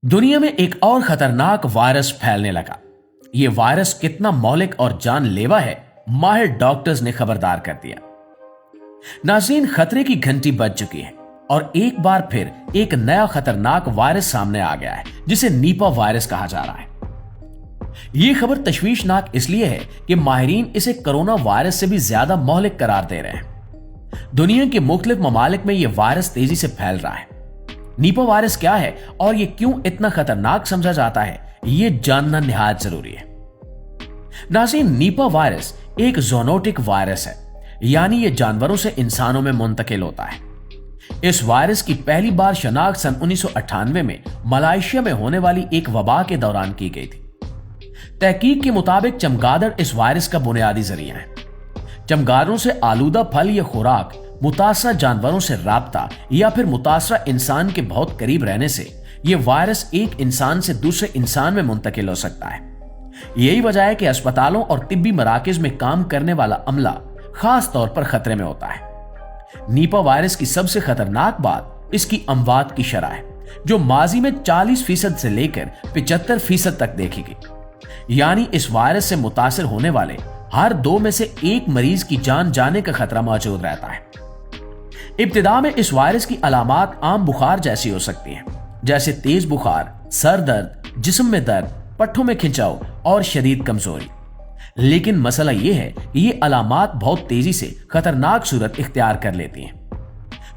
दुनिया में एक और खतरनाक वायरस फैलने लगा। ये वायरस कितना मौलिक और जानलेवा है, माहिर डॉक्टर्स ने खबरदार कर दिया। नाज़रीन, खतरे की घंटी बज चुकी है और एक बार फिर एक नया खतरनाक वायरस सामने आ गया है, जिसे नीपा वायरस कहा जा रहा है। यह खबर तशवीशनाक इसलिए है कि माहिरीन इसे कोरोना वायरस से भी ज्यादा मौलिक करार दे रहे हैं। दुनिया के मुख्तलिफ ममालिक में यह वायरस तेजी से फैल रहा है। नीपा वायरस क्या है और यह क्यों इतना खतरनाक समझा जाता है, यह जानना निहायत जरूरी है। नाज़रीन, नीपा वायरस एक ज़ूनोटिक वायरस है, यानी यह जानवरों से इंसानों में मुंतकिल होता है। इस वायरस की पहली बार शनाख्त सन 1998 में मलेशिया में होने वाली एक वबा के दौरान की गई थी। तहकीक के मुताबिक चमगादड़ इस वायरस का बुनियादी जरिया है। चमगादड़ों से आलूदा फल या खुराक, मुतासरा जानवरों से राब्ता या फिर मुतासरा इंसान के बहुत करीब रहने से यह वायरस एक इंसान से दूसरे इंसान में मुंतकिल हो सकता है। यही वजह है कि अस्पतालों और तिब्बी मराकज में काम करने वाला अमला खास तौर पर खतरे में होता है। नीपा वायरस की सबसे खतरनाक बात इसकी अमवात की शरह है, जो माजी में 40% से लेकर 75% तक देखी गई। यानी इस वायरस से मुतासिर होने वाले हर 2 में से 1 मरीज की जान जाने का खतरा मौजूद रहता है। इब्तिदा में इस वायरस की अलामात आम बुखार जैसी हो सकती हैं, जैसे तेज बुखार, सर दर्द, जिस्म में दर्द, पट्ठों में खिंचाव और शदीद कमजोरी। लेकिन मसला यह है कि ये अलामात बहुत तेजी से खतरनाक सूरत इख्तियार कर लेती हैं।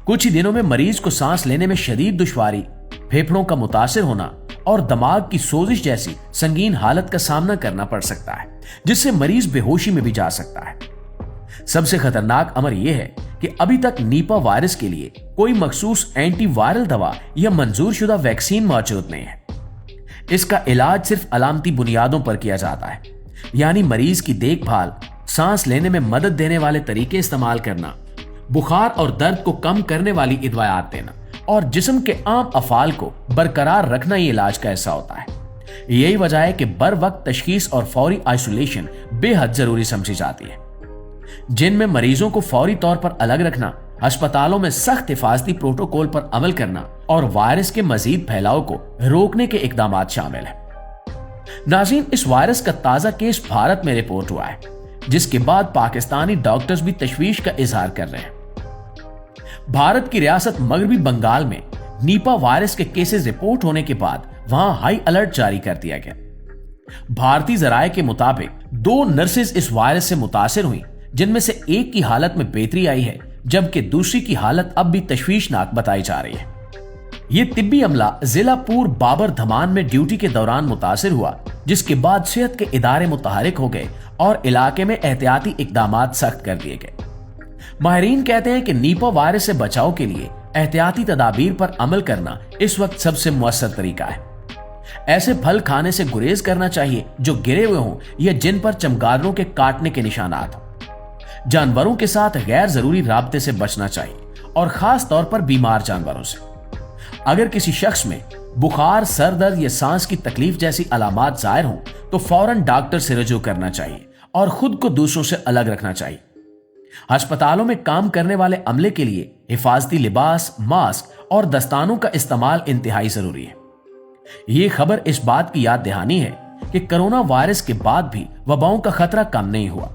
कुछ ही दिनों में मरीज को सांस लेने में शदीद दुश्वारी, फेफड़ों का मुतासिर होना और दिमाग की सोजिश जैसी संगीन हालत का सामना करना पड़ सकता है, जिससे मरीज बेहोशी में भी जा सकता है। सबसे खतरनाक अमर यह है कि अभी तक नीपा वायरस के लिए कोई मखसूस एंटी वायरल दवा या मंजूर शुदा वैक्सीन मौजूद नहीं है। इसका इलाज सिर्फ अलामती बुनियादों पर किया जाता है, यानी मरीज की देखभाल, सांस लेने में मदद देने वाले तरीके इस्तेमाल करना, बुखार और दर्द को कम करने वाली इदवायात देना और जिस्म के आम अफाल को बरकरार रखना ये इलाज का हिस्सा होता है। यही वजह है कि बर वक्त तशखीस और फौरी आइसोलेशन बेहद जरूरी समझी जाती है। जिनमें मरीजों को फौरी तौर पर अलग रखना, अस्पतालों में सख्त हिफाजती प्रोटोकॉल पर अमल करना और वायरस के मजीद फैलाव को रोकने के इकदाम शामिल है। नाज़रीन, इस वायरस का ताजा केस भारत में रिपोर्ट हुआ है, जिसके बाद पाकिस्तानी डॉक्टर्स भी तशवीश का इजहार कर रहे हैं। भारत की रियासत मगरबी बंगाल में नीपा वायरस के केसेस रिपोर्ट होने के बाद वहां हाई अलर्ट जारी कर दिया गया। भारतीय जराये के मुताबिक 2 नर्सेज इस वायरस से मुतासिर हुई, जिनमें से एक की हालत में बेहतरी आई है, जबकि दूसरी की हालत अब भी तशवीशनाक बताई जा रही है। यह तिब्बी अमला जिला पूर बाबर धमान में ड्यूटी के दौरान मुतासिर हुआ, जिसके बाद सेहत के इदारे मुतहरिक हो गए और इलाके में एहतियाती इकदाम सख्त कर दिए गए। माहिरीन कहते हैं कि नीपा वायरस से बचाव के लिए एहतियाती तदाबीर पर अमल करना इस वक्त सबसे मुअस्सर तरीका है। ऐसे फल खाने से गुरेज करना चाहिए जो गिरे हुए हों या जिन पर चमगादड़ों के काटने के निशानात हों। जानवरों के साथ गैर जरूरी राब्ते से बचना चाहिए और खास तौर पर बीमार जानवरों से। अगर किसी शख्स में बुखार, सर दर्द या सांस की तकलीफ जैसी अलामात जाहिर हों तो फौरन डॉक्टर से रजू करना चाहिए और खुद को दूसरों से अलग रखना चाहिए। अस्पतालों में काम करने वाले अमले के लिए हिफाजती लिबास, मास्क और दस्तानों का इस्तेमाल इंतहाई जरूरी है। यह खबर इस बात की याद दहानी है कि कोरोना वायरस के बाद भी वबाओं का खतरा कम नहीं हुआ।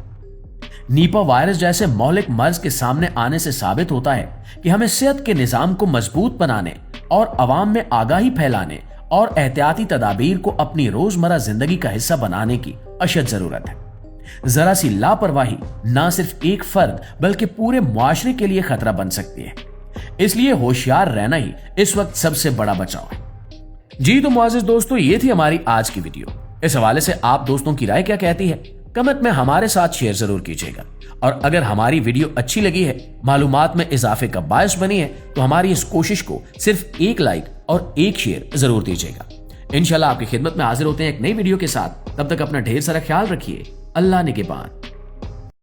नीपा वायरस जैसे मौलिक मर्ज के सामने आने से साबित होता है कि हमें सेहत के निजाम को मजबूत बनाने और अवाम में आगाही फैलाने और एहतियाती तदाबीर को अपनी रोजमर्रा जिंदगी का हिस्सा बनाने की अशद जरूरत है। जरा सी लापरवाही ना सिर्फ एक फर्द बल्कि पूरे मुआशरे के लिए खतरा बन सकती है। इसलिए होशियार रहना ही इस वक्त सबसे बड़ा बचाव है। जी तो मुआज़िज़ दोस्तों, ये थी हमारी आज की वीडियो। इस हवाले से आप दोस्तों की राय क्या कहती है, कमेंट में हमारे साथ शेयर जरूर कीजिएगा। और अगर हमारी वीडियो अच्छी लगी है, मालूमात में इजाफे का बायस बनी है, तो हमारी इस कोशिश को सिर्फ 1 लाइक और 1 शेयर जरूर दीजिएगा। इंशाल्लाह आपकी खिदमत में हाजिर होते हैं एक नई वीडियो के साथ। तब तक अपना ढेर सारा ख्याल रखिए। अल्लाह निगहबान।